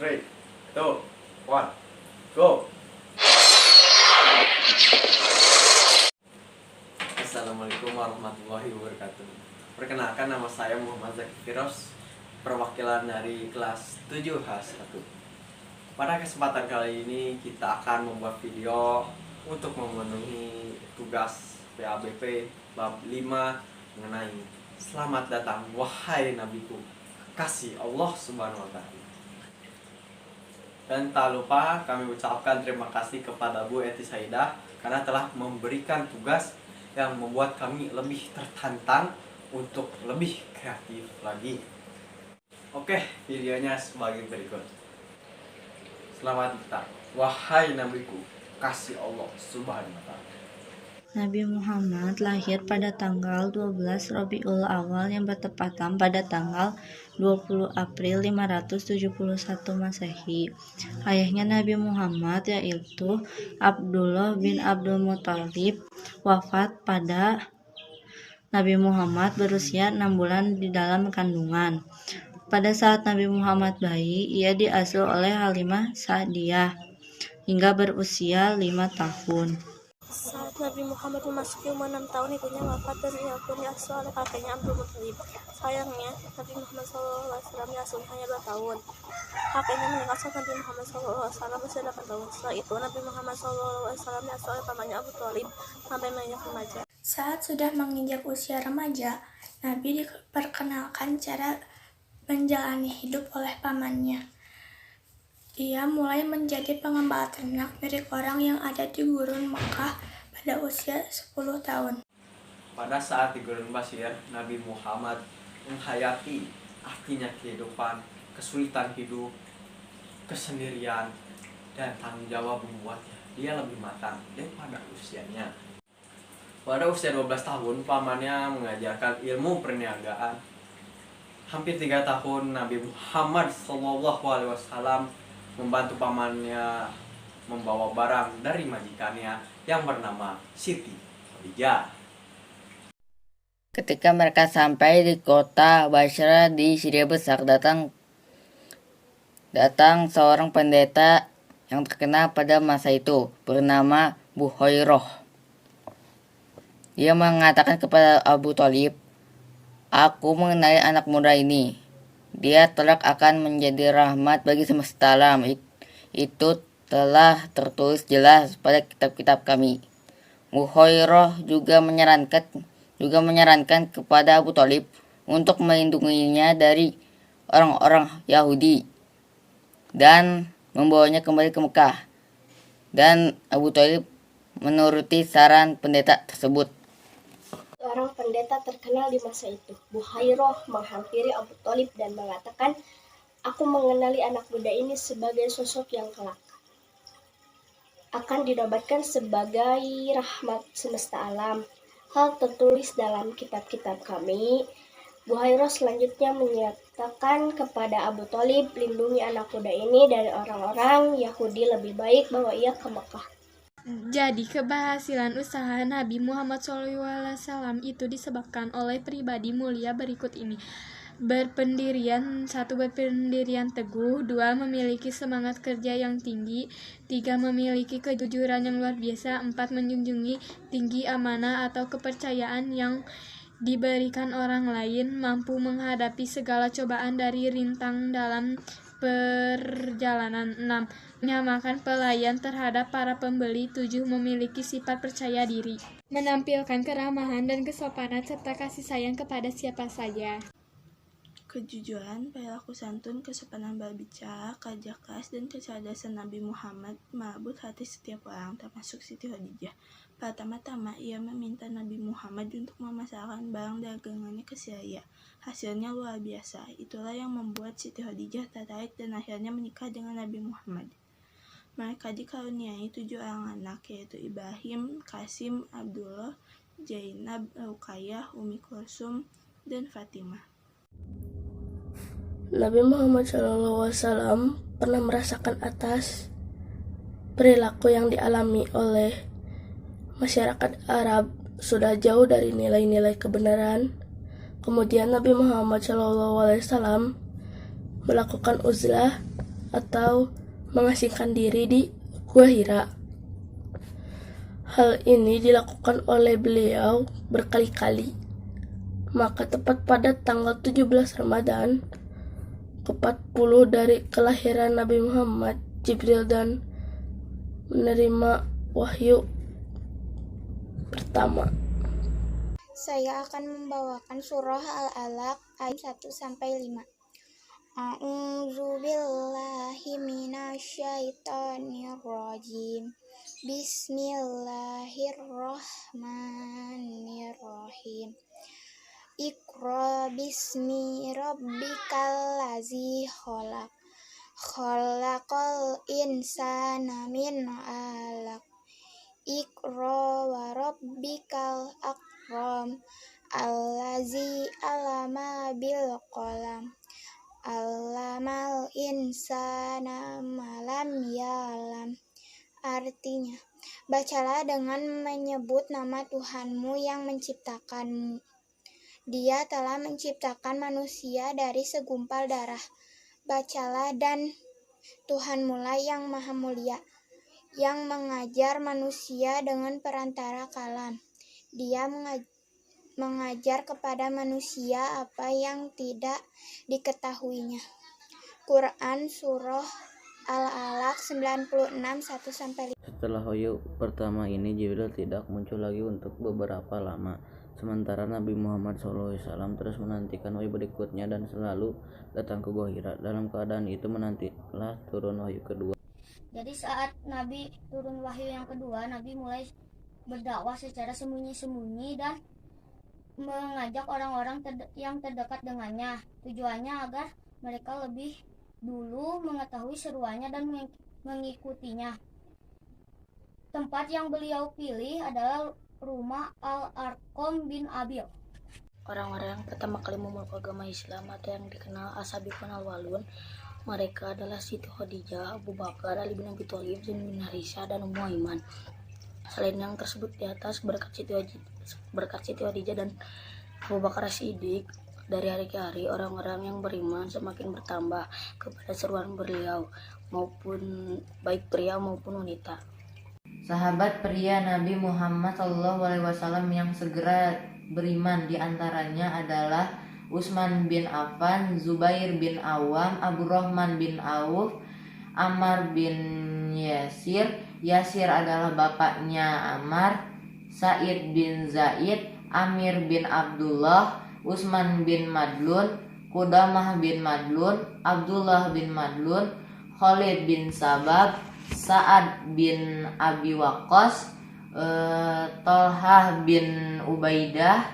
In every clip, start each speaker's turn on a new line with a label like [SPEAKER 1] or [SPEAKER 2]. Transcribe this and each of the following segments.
[SPEAKER 1] 3, 2, 1, go! Assalamualaikum warahmatullahi wabarakatuh. Perkenalkan, nama saya Muhammad Zaki Firos, perwakilan dari kelas 7H1. Pada kesempatan kali ini kita akan membuat video untuk memenuhi tugas PABP bab 5 mengenai selamat datang wahai nabiku, kasih Allah Subhanahu wa Ta'ala. Dan tak lupa kami ucapkan terima kasih kepada Bu Eti Saidah karena telah memberikan tugas yang membuat kami lebih tertantang untuk lebih kreatif lagi. Oke, videonya sebagai berikut. Selamat datang wahai nabiku, kasih Allah Subhanahu wa Ta'ala.
[SPEAKER 2] Nabi Muhammad lahir pada tanggal 12 Rabiul Awal yang bertepatan pada tanggal 20 April 571 Masehi. Ayahnya Nabi Muhammad yaitu Abdullah bin Abdul Muthalib wafat pada Nabi Muhammad berusia 6 bulan di dalam kandungan. Pada saat Nabi Muhammad bayi, ia diasuh oleh Halimah Sa'diyah hingga berusia 5 tahun.
[SPEAKER 3] Saat Nabi Muhammad memasuki umur 6 tahun, ibunya wafat dan ia pun diasuh oleh kakeknya Abdul Muthalib. Sayangnya, Nabi Muhammad SAW diasuh hanya 2 tahun. Kakeknya meninggal saat Nabi Muhammad SAW usia 8 tahun. Setelah itu, Nabi Muhammad SAW diasuh oleh pamannya Abu Thalib sampai menginjak remaja. Saat sudah menginjak usia remaja, Nabi diperkenalkan cara menjalani hidup oleh pamannya. Ia mulai menjadi pengembala ternak milik orang yang ada di gurun Mekah pada usia 10 tahun.
[SPEAKER 1] Pada saat di Gurun Basir, Nabi Muhammad menghayati artinya kehidupan, kesulitan hidup, kesendirian, dan tanggung jawab membuatnya dia lebih matang daripada usianya. Pada usia 12 tahun, pamannya mengajarkan ilmu perniagaan. Hampir 3 tahun, Nabi Muhammad SAW membantu pamannya membawa barang dari majikannya yang bernama Siti Khadijah.
[SPEAKER 4] Ketika mereka sampai di kota Basra di Syria Besar, datang seorang pendeta yang terkenal pada masa itu bernama Buhairoh. Dia mengatakan kepada Abu Thalib, "Aku mengenali anak muda ini. Dia kelak akan menjadi rahmat bagi semesta alam. Itu telah tertulis jelas pada kitab-kitab kami." Buhairoh juga menyarankan kepada Abu Thalib untuk melindunginya dari orang-orang Yahudi dan membawanya kembali ke Mekah. Dan Abu Thalib menuruti saran pendeta tersebut.
[SPEAKER 3] Seorang pendeta terkenal di masa itu, Buhairoh, menghampiri Abu Thalib dan mengatakan, "Aku mengenali anak muda ini sebagai sosok yang kelak akan dinobatkan sebagai rahmat semesta alam. Hal tertulis dalam kitab-kitab kami." Buhairoh selanjutnya menyatakan kepada Abu Thalib, "Lindungi anak muda ini dari orang-orang Yahudi, lebih baik bawa ia ke Mekah."
[SPEAKER 5] Jadi keberhasilan usaha Nabi Muhammad SAW itu disebabkan oleh pribadi mulia berikut ini. 1. Berpendirian teguh. 2. Memiliki semangat kerja yang tinggi. 3. Memiliki kejujuran yang luar biasa. 4. Menjunjungi tinggi amanah atau kepercayaan yang diberikan orang lain. Mampu menghadapi segala cobaan dari rintang dalam perjalanan. 6. Menyamakan pelayan terhadap para pembeli. 7. Memiliki sifat percaya diri, menampilkan keramahan dan kesopanan serta kasih sayang kepada siapa saja.
[SPEAKER 6] Kejujuran, perilaku santun, kesopanan berbicara, kerja keras, dan kecerdasan Nabi Muhammad merebut hati setiap orang, termasuk Siti Khadijah. Pertama-tama, ia meminta Nabi Muhammad untuk memasarkan barang dagangannya ke Syria. Hasilnya luar biasa. Itulah yang membuat Siti Khadijah tertarik dan akhirnya menikah dengan Nabi Muhammad. Mereka dikaruniai 7 orang anak, yaitu Ibrahim, Qasim, Abdullah, Zainab, Ruqayyah, Umi Kulsum, dan Fatimah.
[SPEAKER 7] Nabi Muhammad SAW pernah merasakan atas perilaku yang dialami oleh masyarakat Arab sudah jauh dari nilai-nilai kebenaran. Kemudian Nabi Muhammad SAW melakukan uzlah atau mengasingkan diri di Gua Hira. Hal ini dilakukan oleh beliau berkali-kali. Maka tepat pada tanggal 17 Ramadan ke-40 dari kelahiran Nabi Muhammad, Jibril dan menerima wahyu pertama.
[SPEAKER 8] Saya akan membawakan surah Al-Alaq ayat 1-5. A'udzu billahi minasyaitonir rajim. Bismillahirrahmanirrahim. Iqra bismi rabbikal ladzi khalaq. Khalaqal insana min 'alaq. Iqra wa rabbikal akram. Allazi 'allama bil qalam. 'Allamal insana ma lam ya'lam. Artinya, bacalah dengan menyebut nama Tuhanmu yang menciptakanmu. Dia telah menciptakan manusia dari segumpal darah. Bacalah, dan Tuhanmu lah yang maha mulia, yang mengajar manusia dengan perantara kalam. Dia mengajar kepada manusia apa yang tidak diketahuinya. Quran Surah Al-Alaq 96 1-5.
[SPEAKER 4] Setelah wahyu pertama ini, Jibril tidak muncul lagi untuk beberapa lama. Sementara Nabi Muhammad SAW terus menantikan wahyu berikutnya dan selalu datang ke Gua Hira. Dalam keadaan itu menantilah turun wahyu kedua.
[SPEAKER 9] Jadi saat Nabi turun wahyu yang kedua, Nabi mulai berdakwah secara sembunyi-sembunyi dan mengajak orang-orang yang terdekat dengannya. Tujuannya agar mereka lebih dulu mengetahui seruannya dan mengikutinya. Tempat yang beliau pilih adalah rumah Al-Arqam bin Abil.
[SPEAKER 10] Orang-orang yang pertama kali memeluk agama Islam atau yang dikenal As-Sabiqun Al-Awwalun, mereka adalah Siti Khadijah, Abu Bakar, Ali bin Abi Thalib, Zaid bin Harisah, dan Ummu Aiman. Selain yang tersebut di atas, berkat Siti Khadijah dan Abu Bakar As-Siddiq, dari hari ke hari orang-orang yang beriman semakin bertambah kepada seruan beliau, maupun baik pria maupun wanita.
[SPEAKER 2] Sahabat pria Nabi Muhammad SAW yang segera beriman diantaranya adalah Utsman bin Affan, Zubair bin Awam, Abdurrahman bin Auf, Ammar bin Yasir. Yasir adalah bapaknya Ammar, Sa'id bin Zaid, Amir bin Abdullah, Utsman bin Madlun, Qudamah bin Madlun, Abdullah bin Madlun, Khalid bin Sabab, Sa'ad bin Abi Waqqas, Tolhah bin Ubaidah,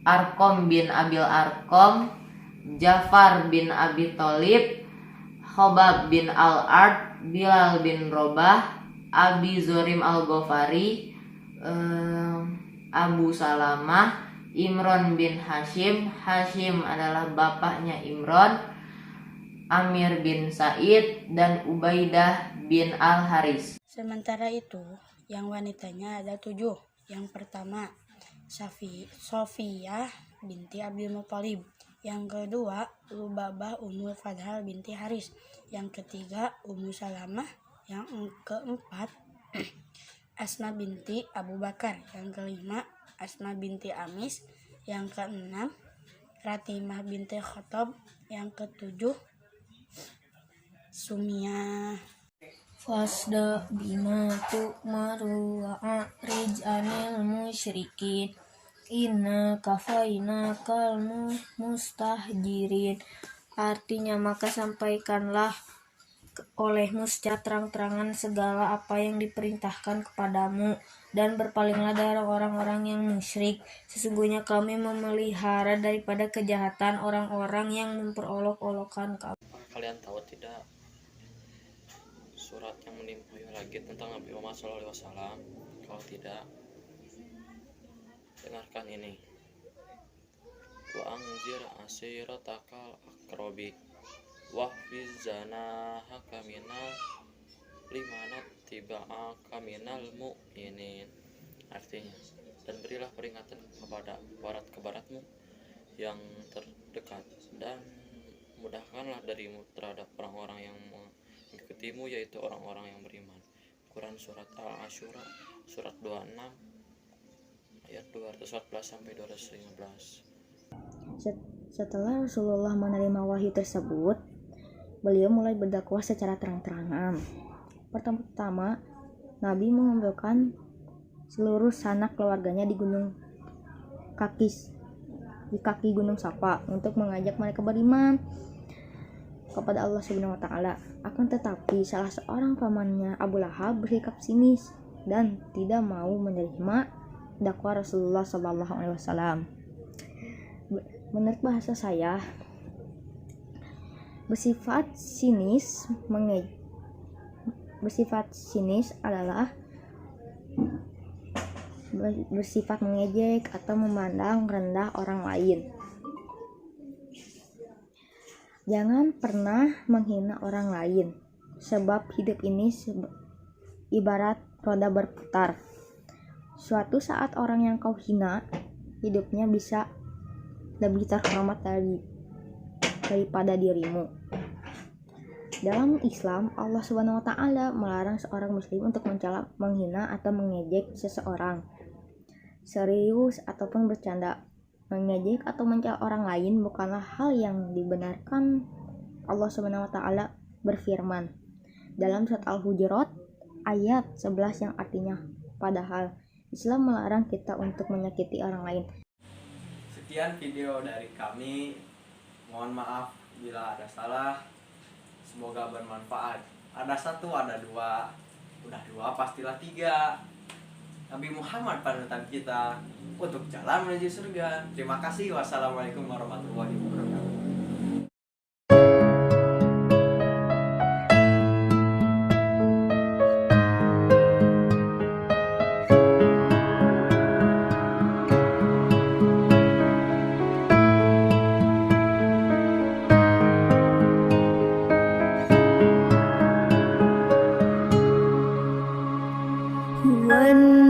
[SPEAKER 2] Arqam bin Abil Arqam, Ja'far bin Abi Thalib, Khobab bin Al-Ard, Bilal bin Robah, Abi Zorim Al-Ghafari, Abu Salamah, Imran bin Hashim. Hashim adalah bapaknya Imran, Amir bin Said, dan Ubaidah bin Al-Haris.
[SPEAKER 6] Sementara itu, yang wanitanya ada 7. Yang pertama, Sofiyah binti Abdul Muthalib. Yang kedua, Lubabah Ummul Fadhal binti Haris. Yang ketiga, Ummu Salamah. Yang keempat, Asma binti Abu Bakar. Yang kelima, Asma binti Amis. Yang keenam, Ratimah binti Khattab. Yang ketujuh, Sumiyah.
[SPEAKER 11] Fasda bima tu'maru wa a'rij anil musyrikin. Inna kafaina kal mustahjirin. Artinya, maka sampaikanlah olehmu secara terang-terangan segala apa yang diperintahkan kepadamu, dan berpalinglah dari orang-orang yang musyrik. Sesungguhnya kami memelihara daripada kejahatan orang-orang yang memperolok-olokkan kamu.
[SPEAKER 12] Kalian tahu tidak surat yang menimpa lagi tentang Nabi Muhammad SAW? Kalau tidak, dengarkan ini. Wa anzir asiratakal akrobik wahfiz zanahaka minal limanat tiba'aka minal mu'minin. Artinya, dan berilah peringatan kepada kebaratmu yang terdekat, dan mudahkanlah darimu terhadap orang-orang yang mengikutimu, yaitu orang-orang yang beriman. Quran Surat Al-Asyura, Surat 26, ayat 214-215.
[SPEAKER 10] Setelah Rasulullah menerima wahyu tersebut, beliau mulai berdakwah secara terang-terangan. Pertama, Nabi mengumpulkan seluruh sanak keluarganya di kaki Gunung Safa untuk mengajak mereka beriman kepada Allah Subhanahu wa taala. Akan tetapi salah seorang pamannya, Abu Lahab, bersikap sinis dan tidak mau menerima dakwah Rasulullah sallallahu alaihi wasallam. Menurut bahasa saya, bersifat sinis adalah bersifat mengejek atau memandang rendah orang lain. Jangan pernah menghina orang lain, sebab hidup ini ibarat roda berputar. Suatu saat orang yang kau hina, hidupnya bisa lebih terhormat daripada dirimu. Dalam Islam, Allah Subhanahu wa taala melarang seorang muslim untuk mencela, menghina atau mengejek seseorang. Serius ataupun bercanda, mengejek atau mencela orang lain bukanlah hal yang dibenarkan. Allah Subhanahu wa taala berfirman dalam surat Al-Hujurat ayat 11 yang artinya, padahal Islam melarang kita untuk menyakiti orang lain.
[SPEAKER 1] Sekian video dari kami. Mohon maaf bila ada salah. Semoga bermanfaat. Ada satu, ada dua. Udah dua, pastilah tiga. Nabi Muhammad panutan kita untuk jalan menuju surga. Terima kasih. Wassalamualaikum warahmatullahi wabarakatuh.
[SPEAKER 8] والنجم